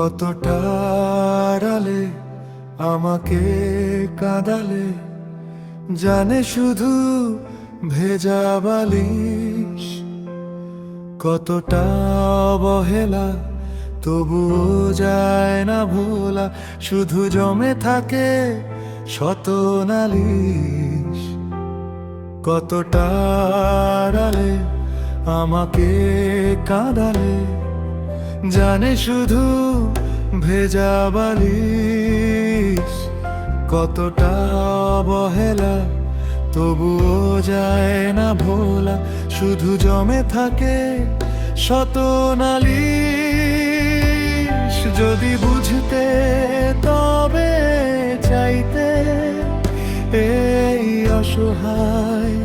কতটা আড়ালে আমাকে কাঁদালে, জানে শুধু ভেজা বালিশ। কতটা অবহেলা তবুও যায় না ভোলা, শুধু জমে থাকে শত নালিশ। কতটা আড়ালে আমাকে কাঁদালে, জানে শুধু ভেজা বালিশ। কতটা অবহেলা তবুও যায় না ভোলা, শুধু জমে থাকে শত নালিশ। যদি বুঝতে তবে চাইতে এই অসহায়